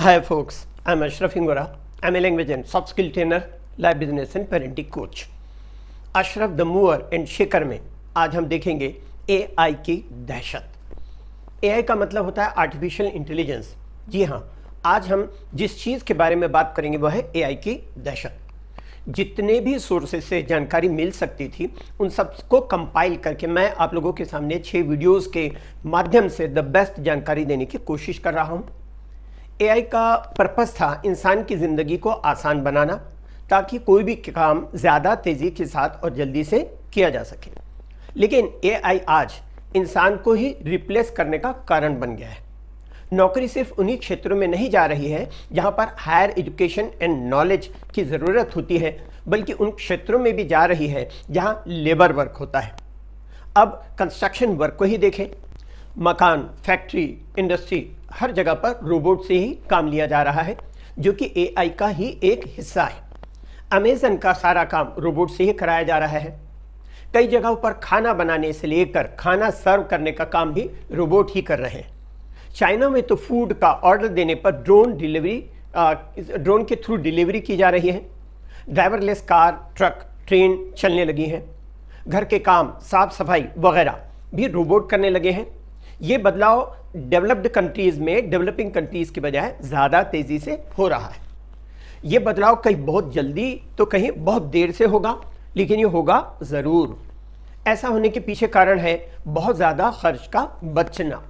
Hi folks, I'm Ashraf Ingora. I'm a language and soft skill trainer, live business and parenting coach. Ashraf the mover and shaker में आज हम देखेंगे AI की दहशत। AI का मतलब होता है आर्टिफिशियल इंटेलिजेंस। जी हाँ, आज हम जिस चीज़ के बारे में बात करेंगे वह है AI की दहशत। जितने भी सोर्सेज से जानकारी मिल सकती थी उन सबको कंपाइल करके मैं आप लोगों के सामने 6 वीडियोस के माध्यम से द बेस्ट जानकारी देने की कोशिश कर रहा हूँ। AI का पर्पस था इंसान की ज़िंदगी को आसान बनाना ताकि कोई भी काम ज़्यादा तेज़ी के साथ और जल्दी से किया जा सके। लेकिन AI आज इंसान को ही रिप्लेस करने का कारण बन गया है। नौकरी सिर्फ उन्हीं क्षेत्रों में नहीं जा रही है जहां पर हायर एजुकेशन एंड नॉलेज की ज़रूरत होती है, बल्कि उन क्षेत्रों में भी जा रही है जहां लेबर वर्क होता है। अब कंस्ट्रक्शन वर्क को ही देखें, मकान, फैक्ट्री, इंडस्ट्री, हर जगह पर रोबोट से ही काम लिया जा रहा है, जो कि AI का ही एक हिस्सा है। अमेज़न का सारा काम रोबोट से ही कराया जा रहा है। कई जगहों पर खाना बनाने से लेकर खाना सर्व करने का काम भी रोबोट ही कर रहे हैं। चाइना में तो फूड का ऑर्डर देने पर ड्रोन के थ्रू डिलीवरी की जा रही है। ड्राइवरलेस कार, ट्रक, ट्रेन चलने लगी हैं। घर के काम, साफ सफाई वगैरह भी रोबोट करने लगे हैं। ये बदलाव डेवलप्ड कंट्रीज़ में डेवलपिंग कंट्रीज़ की बजाय ज़्यादा तेज़ी से हो रहा है। ये बदलाव कहीं बहुत जल्दी तो कहीं बहुत देर से होगा, लेकिन ये होगा ज़रूर। ऐसा होने के पीछे कारण है बहुत ज़्यादा खर्च का बचना।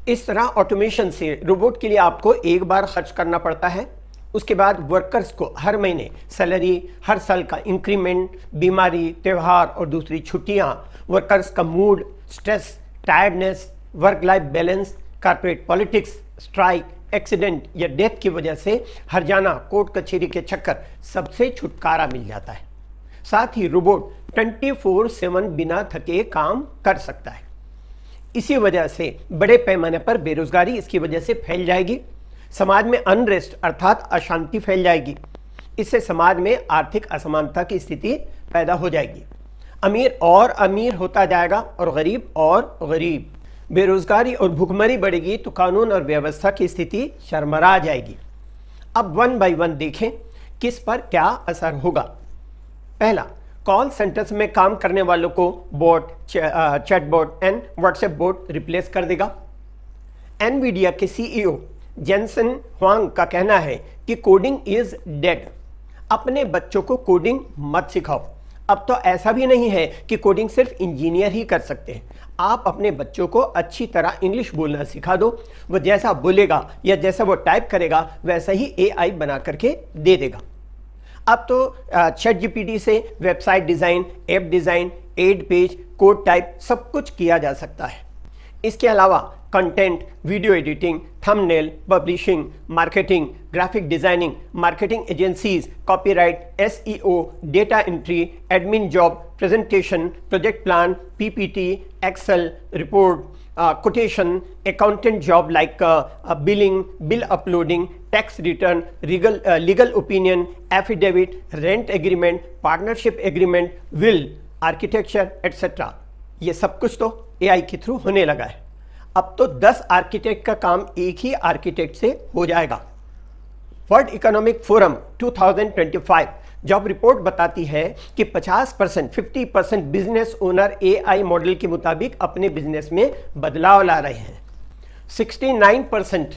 इस तरह ऑटोमेशन से रोबोट के लिए आपको एक बार खर्च करना पड़ता है, उसके बाद वर्कर्स को हर महीने सैलरी, हर साल का इंक्रीमेंट, बीमारी, त्यौहार और दूसरी छुट्टियां, वर्कर्स का mood, stress, tiredness, work life balance, corporate politics, strike, accident या डेथ की वजह से हर जाना, कोर्ट कचहरी के चक्कर, सबसे छुटकारा मिल जाता है। साथ ही रोबोट 24/7 बिना थके काम कर सकता है। इसी वजह से बड़े पैमाने पर बेरोजगारी इसकी वजह से फैल जाएगी। समाज में अनरेस्ट अर्थात अशांति फैल जाएगी। इससे समाज में आर्थिक असमानता की स्थिति पैदा हो जाएगी। अमीर और अमीर होता जाएगा और गरीब और गरीब। बेरोजगारी और भुखमरी बढ़ेगी तो कानून और व्यवस्था की स्थिति शर्मरा जाएगी। अब वन बाय वन देखें किस पर क्या असर होगा। पहला, कॉल सेंटर्स में काम करने वालों को boat, chatbot and WhatsApp boat replace कर देगा। एनवीडिया के CEO जेनसन हुआंग का कहना है कि कोडिंग इज डेड। अपने बच्चों को कोडिंग मत सिखाओ। अब तो ऐसा भी नहीं है कि कोडिंग सिर्फ इंजीनियर ही कर सकते हैं। आप अपने बच्चों को अच्छी तरह इंग्लिश बोलना सिखा दो। वो जैसा बोलेगा या जैसा वो टाइप करेगा वैसा ही AI बना करके दे देगा। अब तो ChatGPT से website design, app design, ad page, code type सब कुछ किया जा सकता है। इसके अलावा content, video editing, thumbnail, publishing, marketing, graphic designing, marketing agencies, copyright, SEO, data entry, admin job, presentation, project plan, PPT, Excel, report, quotation, accountant job like billing, bill uploading, tax return, legal opinion, affidavit, rent agreement, partnership agreement, will, architecture etcetera. ये सब कुछ तो AI के through होने लगा है। अब तो 10 आर्किटेक्ट का काम एक ही आर्किटेक्ट से हो जाएगा। World economic forum 2025 job report बताती है कि 50% बिजनेस ओनर AI मॉडल के मुताबिक अपने बिजनेस में बदलाव ला रहे हैं। 69%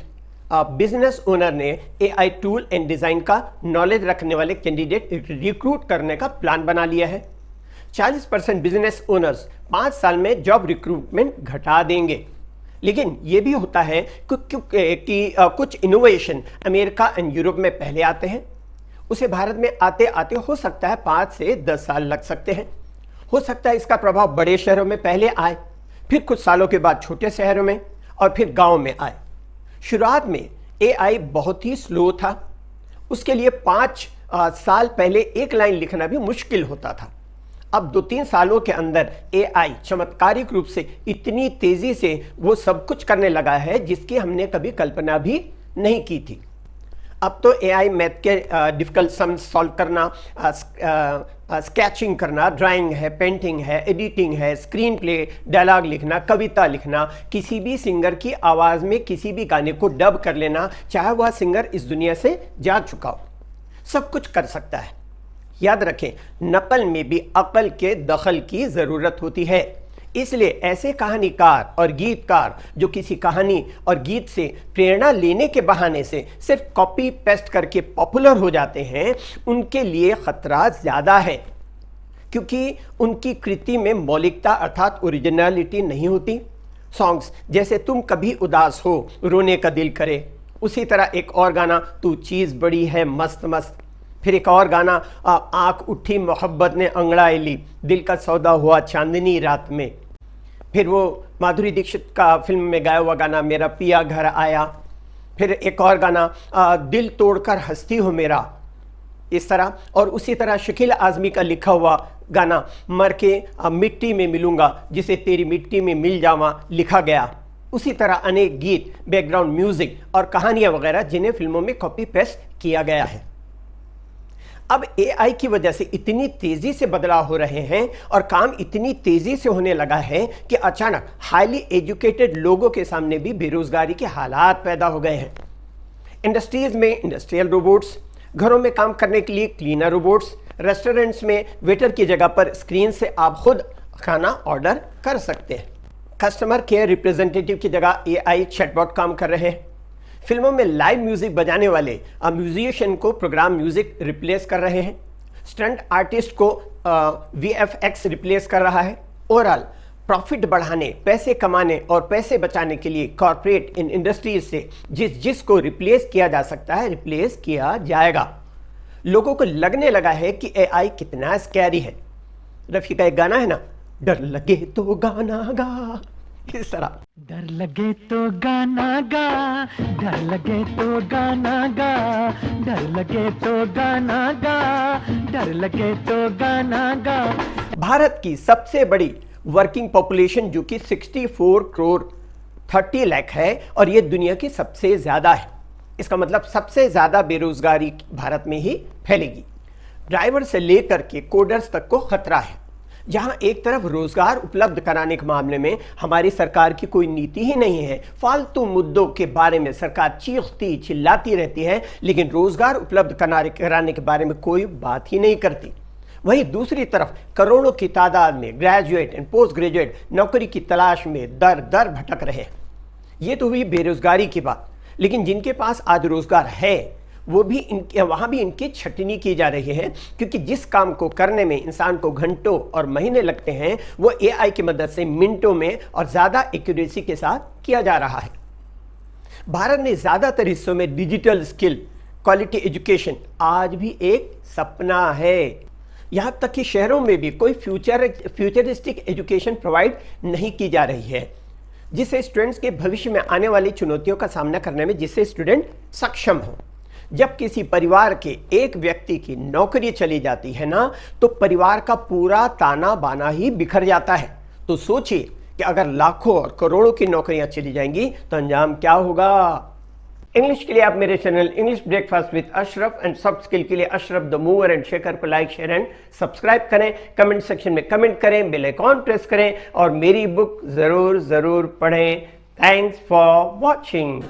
बिजनेस ओनर ने AI टूल एंड डिज़ाइन का नॉलेज रखने वाले कैंडिडेट रिक्रूट करने का प्लान बना लिया है। 40% बिजनेस ओनर्स 5 साल में जॉब रिक्रूटमेंट घटा देंगे। लेकिन ये भी होता है कि कुछ इनोवेशन अमेरिका एंड यूरोप में पहले आते हैं, उसे भारत में आते आते हो सकता है 5 से 10 साल लग सकते हैं। हो सकता है इसका प्रभाव बड़े शहरों में पहले आए, फिर कुछ सालों के बाद छोटे शहरों में और फिर गाँव में आए। शुरुआत में AI बहुत ही स्लो था। उसके लिए 5 साल पहले एक लाइन लिखना भी मुश्किल होता था। अब 2-3 सालों के अंदर AI चमत्कारिक रूप से इतनी तेजी से वो सब कुछ करने लगा है जिसकी हमने कभी कल्पना भी नहीं की थी। अब तो AI मैथ के डिफिकल्ट सम्स सॉल्व करना, स्केचिंग करना, ड्राइंग है, पेंटिंग है, एडिटिंग है, स्क्रीन प्ले, डायलॉग लिखना, कविता लिखना, किसी भी सिंगर की आवाज़ में किसी भी गाने को डब कर लेना, चाहे वह सिंगर इस दुनिया से जा चुका हो, सब कुछ कर सकता है। याद रखें, नकल में भी अक्ल के दखल की ज़रूरत होती है। इसलिए ऐसे कहानीकार और गीतकार जो किसी कहानी और गीत से प्रेरणा लेने के बहाने से सिर्फ कॉपी पेस्ट करके पॉपुलर हो जाते हैं, उनके लिए खतरा ज़्यादा है, क्योंकि उनकी कृति में मौलिकता अर्थात ओरिजिनलिटी नहीं होती। सॉन्ग्स जैसे तुम कभी उदास हो, रोने का दिल करे, उसी तरह एक और गाना तू चीज़ बड़ी है मस्त मस्त, फिर एक और गाना आँख उठी मोहब्बत ने अंगड़ाई ली, दिल का सौदा हुआ चांदनी रात में, फिर वो माधुरी दीक्षित का फिल्म में गाया हुआ गाना मेरा पिया घर आया, फिर एक और गाना दिल तोड़कर हंसती हो मेरा, इस तरह। और उसी तरह शकील आज़मी का लिखा हुआ गाना मर के मिट्टी में मिलूंगा जिसे तेरी मिट्टी में मिल जावा लिखा गया। उसी तरह अनेक गीत, बैकग्राउंड म्यूजिक और कहानियां वगैरह जिन्हें फिल्मों में कॉपी पेस्ट किया गया है। अब एआई की वजह से इतनी तेजी से बदलाव हो रहे हैं और काम इतनी तेजी से होने लगा है कि अचानक हाईली एजुकेटेड लोगों के सामने भी बेरोजगारी के हालात पैदा हो गए हैं। इंडस्ट्रीज में इंडस्ट्रियल रोबोट्स, घरों में काम करने के लिए क्लीनर रोबोट्स, रेस्टोरेंट्स में वेटर की जगह पर स्क्रीन से आप खुद खाना ऑर्डर कर सकते हैं। कस्टमर केयर रिप्रेजेंटेटिव की जगह एआई चैटबॉट काम कर रहे हैं। फिल्मों में लाइव म्यूजिक बजाने वाले म्यूजिशियन को प्रोग्राम म्यूजिक रिप्लेस कर रहे हैं। स्टंट आर्टिस्ट को वीएफएक्स रिप्लेस कर रहा है। ओवरऑल प्रॉफिट बढ़ाने, पैसे कमाने और पैसे बचाने के लिए कॉर्पोरेट इन इंडस्ट्रीज से जिसको रिप्लेस किया जा सकता है रिप्लेस किया जाएगा। लोगों को लगने लगा है कि एआई कितना स्कैरी है। रफ़ी का एक गाना है ना, डर लगे तो गाना गा, किस तरह डर लगे तो गाना गा, डर लगे तो गाना गा, डर लगे तो गाना गा, डर लगे तो गाना गा। भारत की सबसे बड़ी वर्किंग पॉपुलेशन जो कि 64 करोड़ 30 लाख है और ये दुनिया की सबसे ज़्यादा है। इसका मतलब सबसे ज़्यादा बेरोजगारी भारत में ही फैलेगी। ड्राइवर से लेकर के कोडर्स तक को खतरा है। जहां एक तरफ रोजगार उपलब्ध कराने के मामले में हमारी सरकार की कोई नीति ही नहीं है, फालतू मुद्दों के बारे में सरकार चीखती चिल्लाती रहती है, लेकिन रोजगार उपलब्ध कराने के बारे में कोई बात ही नहीं करती। वहीं दूसरी तरफ करोड़ों की तादाद में ग्रेजुएट एंड पोस्ट ग्रेजुएट नौकरी की तलाश में दर दर भटक रहे हैं। ये तो हुई बेरोजगारी की बात, लेकिन जिनके पास आज रोजगार है वो भी वहाँ भी इनकी छटनी की जा रही है, क्योंकि जिस काम को करने में इंसान को घंटों और महीने लगते हैं वो एआई की मदद से मिनटों में और ज़्यादा एक्यूरेसी के साथ किया जा रहा है। भारत में ज़्यादातर हिस्सों में डिजिटल स्किल क्वालिटी एजुकेशन आज भी एक सपना है। यहाँ तक कि शहरों में भी कोई फ्यूचरिस्टिक एजुकेशन प्रोवाइड नहीं की जा रही है, जिससे स्टूडेंट्स के भविष्य में आने वाली चुनौतियों का सामना करने में जिससे स्टूडेंट सक्षम हो। जब किसी परिवार के एक व्यक्ति की नौकरी चली जाती है ना, तो परिवार का पूरा ताना बाना ही बिखर जाता है। तो सोचिए कि अगर लाखों और करोड़ों की नौकरियां चली जाएंगी तो अंजाम क्या होगा। इंग्लिश के लिए आप मेरे channel English breakfast with Ashraf and soft skill के लिए Ashraf the mover and shaker को लाइक शेयर एंड सब्सक्राइब करें। कमेंट सेक्शन में कमेंट करें, बेल आइकॉन प्रेस करें और मेरी बुक जरूर पढ़ें। Thanks for watching.